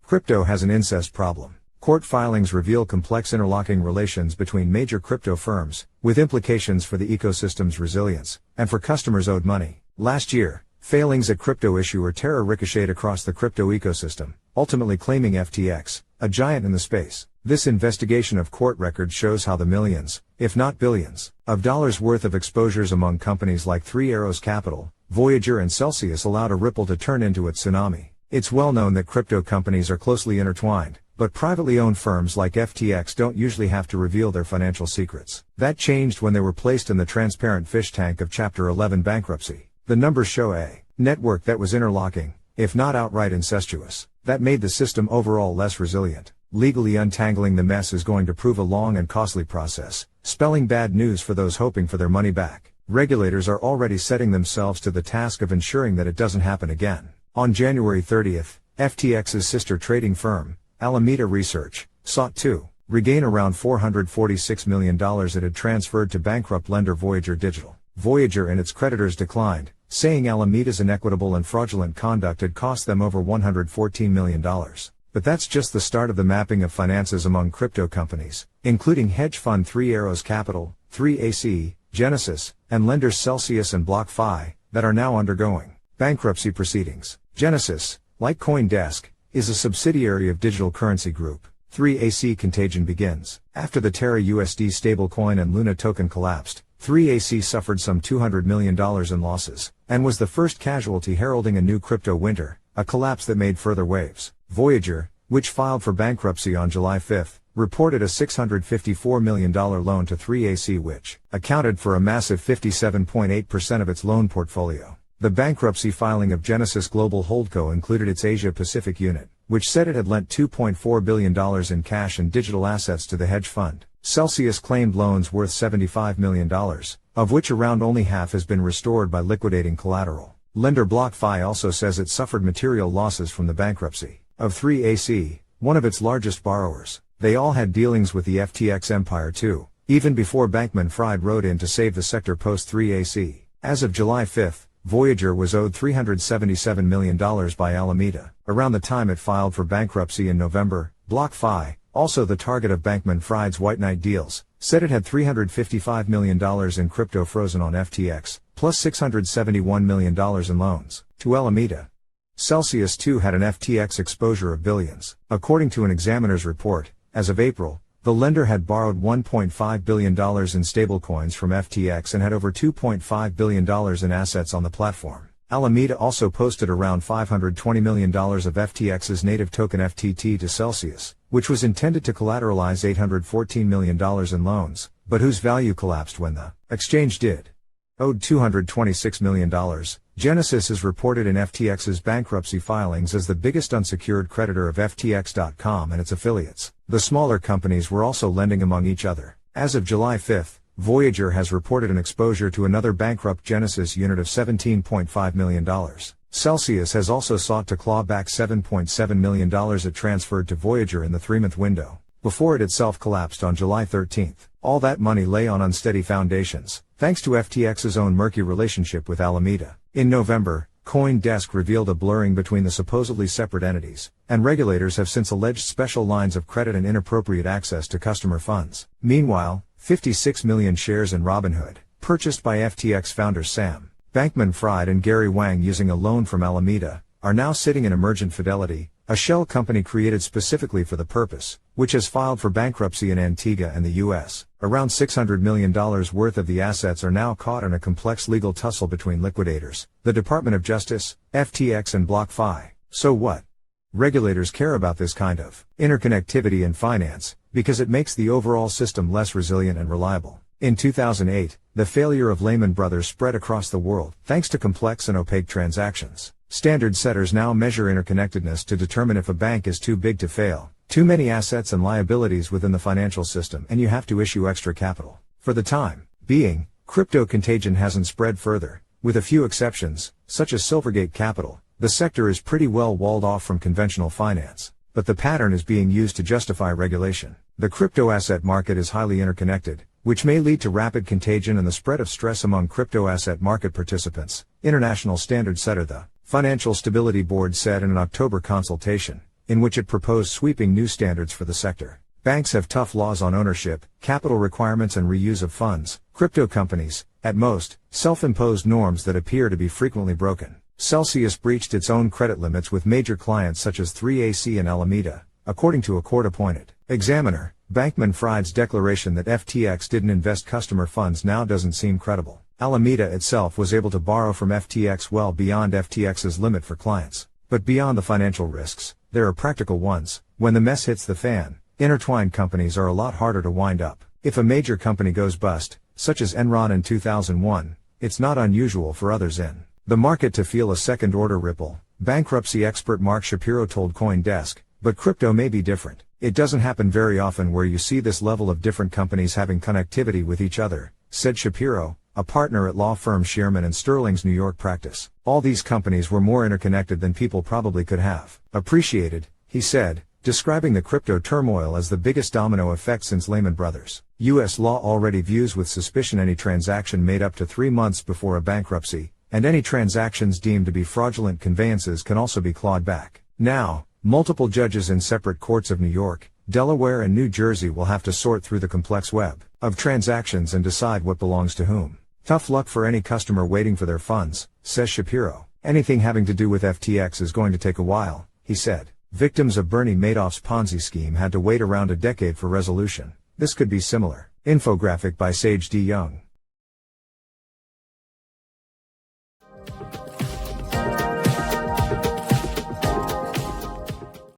Crypto has an incest problem. Court filings reveal complex interlocking relations between major crypto firms, with implications for the ecosystem's resilience, and for customers owed money. Last year, failings at crypto issuer Terra ricocheted across the crypto ecosystem, ultimately claiming FTX, a giant in the space. This investigation of court records shows how the millions, if not billions, of dollars worth of exposures among companies like Three Arrows Capital, Voyager and Celsius allowed a ripple to turn into a tsunami. It's well known that crypto companies are closely intertwined, but privately owned firms like FTX don't usually have to reveal their financial secrets. That changed when they were placed in the transparent fish tank of Chapter 11 bankruptcy. The numbers show a network that was interlocking, if not outright incestuous. That made the system overall less resilient. Legally untangling the mess is going to prove a long and costly process, spelling bad news for those hoping for their money back. Regulators are already setting themselves to the task of ensuring that it doesn't happen again. On January 30th, FTX's sister trading firm, Alameda Research, sought to regain around $446 million it had transferred to bankrupt lender Voyager Digital. Voyager and its creditors declined, saying Alameda's inequitable and fraudulent conduct had cost them over $114 million. But that's just the start of the mapping of finances among crypto companies, including hedge fund Three Arrows Capital, 3AC, Genesis, and lenders Celsius and BlockFi, that are now undergoing bankruptcy proceedings. Genesis, like CoinDesk, is a subsidiary of Digital Currency Group. 3AC contagion begins. After the Terra USD stablecoin and Luna token collapsed, 3AC suffered some $200 million in losses, and was the first casualty heralding a new crypto winter, a collapse that made further waves. Voyager, which filed for bankruptcy on July 5, reported a $654 million loan to 3AC which accounted for a massive 57.8% of its loan portfolio. The bankruptcy filing of Genesis Global Holdco included its Asia-Pacific unit, which said it had lent $2.4 billion in cash and digital assets to the hedge fund. Celsius claimed loans worth $75 million, of which around only half has been restored by liquidating collateral. Lender BlockFi also says it suffered material losses from the bankruptcy of 3AC, one of its largest borrowers. They all had dealings with the FTX empire too, even before Bankman-Fried rode in to save the sector post 3AC. As of July 5, Voyager was owed $377 million by Alameda. Around the time it filed for bankruptcy in November, BlockFi, also the target of Bankman-Fried's White Knight deals, said it had $355 million in crypto frozen on FTX, plus $671 million in loans to Alameda. Celsius too had an FTX exposure of billions. According to an examiner's report, as of April, the lender had borrowed $1.5 billion in stablecoins from FTX and had over $2.5 billion in assets on the platform. Alameda also posted around $520 million of FTX's native token FTT to Celsius, which was intended to collateralize $814 million in loans, but whose value collapsed when the exchange did. Owed $226 million, Genesis is reported in FTX's bankruptcy filings as the biggest unsecured creditor of FTX.com and its affiliates. The smaller companies were also lending among each other. As of July 5, Voyager has reported an exposure to another bankrupt Genesis unit of $17.5 million. Celsius has also sought to claw back $7.7 million it transferred to Voyager in the 3-month window, before it itself collapsed on July 13. All that money lay on unsteady foundations, thanks to FTX's own murky relationship with Alameda. In November, CoinDesk revealed a blurring between the supposedly separate entities, and regulators have since alleged special lines of credit and inappropriate access to customer funds. Meanwhile, 56 million shares in Robinhood, purchased by FTX founders Sam Bankman-Fried and Gary Wang using a loan from Alameda, are now sitting in Emergent Fidelity, a shell company created specifically for the purpose, which has filed for bankruptcy in Antigua and the U.S. Around $600 million worth of the assets are now caught in a complex legal tussle between liquidators, the Department of Justice, FTX and BlockFi. So what? Regulators care about this kind of interconnectivity in finance, because it makes the overall system less resilient and reliable. In 2008, the failure of Lehman Brothers spread across the world, thanks to complex and opaque transactions. Standard setters now measure interconnectedness to determine if a bank is too big to fail, too many assets and liabilities within the financial system, and you have to issue extra capital. For the time being, crypto contagion hasn't spread further. With a few exceptions, such as Silvergate Capital, the sector is pretty well walled off from conventional finance. But the pattern is being used to justify regulation. The crypto asset market is highly interconnected, which may lead to rapid contagion and the spread of stress among crypto asset market participants. International standard setter the Financial Stability Board said in an October consultation, in which it proposed sweeping new standards for the sector. Banks have tough laws on ownership, capital requirements and reuse of funds. Crypto companies, at most, self-imposed norms that appear to be frequently broken. Celsius breached its own credit limits with major clients such as 3AC and Alameda, according to a court-appointed examiner. Bankman-Fried's declaration that FTX didn't invest customer funds now doesn't seem credible. Alameda itself was able to borrow from FTX well beyond FTX's limit for clients. But beyond the financial risks, there are practical ones. When the mess hits the fan, intertwined companies are a lot harder to wind up. If a major company goes bust, such as Enron in 2001, it's not unusual for others in the market to feel a second-order ripple. Bankruptcy expert Mark Shapiro told CoinDesk, but crypto may be different. It doesn't happen very often where you see this level of different companies having connectivity with each other, said Shapiro, a partner at law firm Shearman & Sterling's New York practice. All these companies were more interconnected than people probably could have appreciated, he said, describing the crypto turmoil as the biggest domino effect since Lehman Brothers. U.S. law already views with suspicion any transaction made up to 3 months before a bankruptcy, and any transactions deemed to be fraudulent conveyances can also be clawed back. Now, multiple judges in separate courts of New York, Delaware and New Jersey will have to sort through the complex web of transactions and decide what belongs to whom. Tough luck for any customer waiting for their funds, says Shapiro. Anything having to do with FTX is going to take a while, he said. Victims of Bernie Madoff's Ponzi scheme had to wait around a decade for resolution. This could be similar. Infographic by Sage D. Young.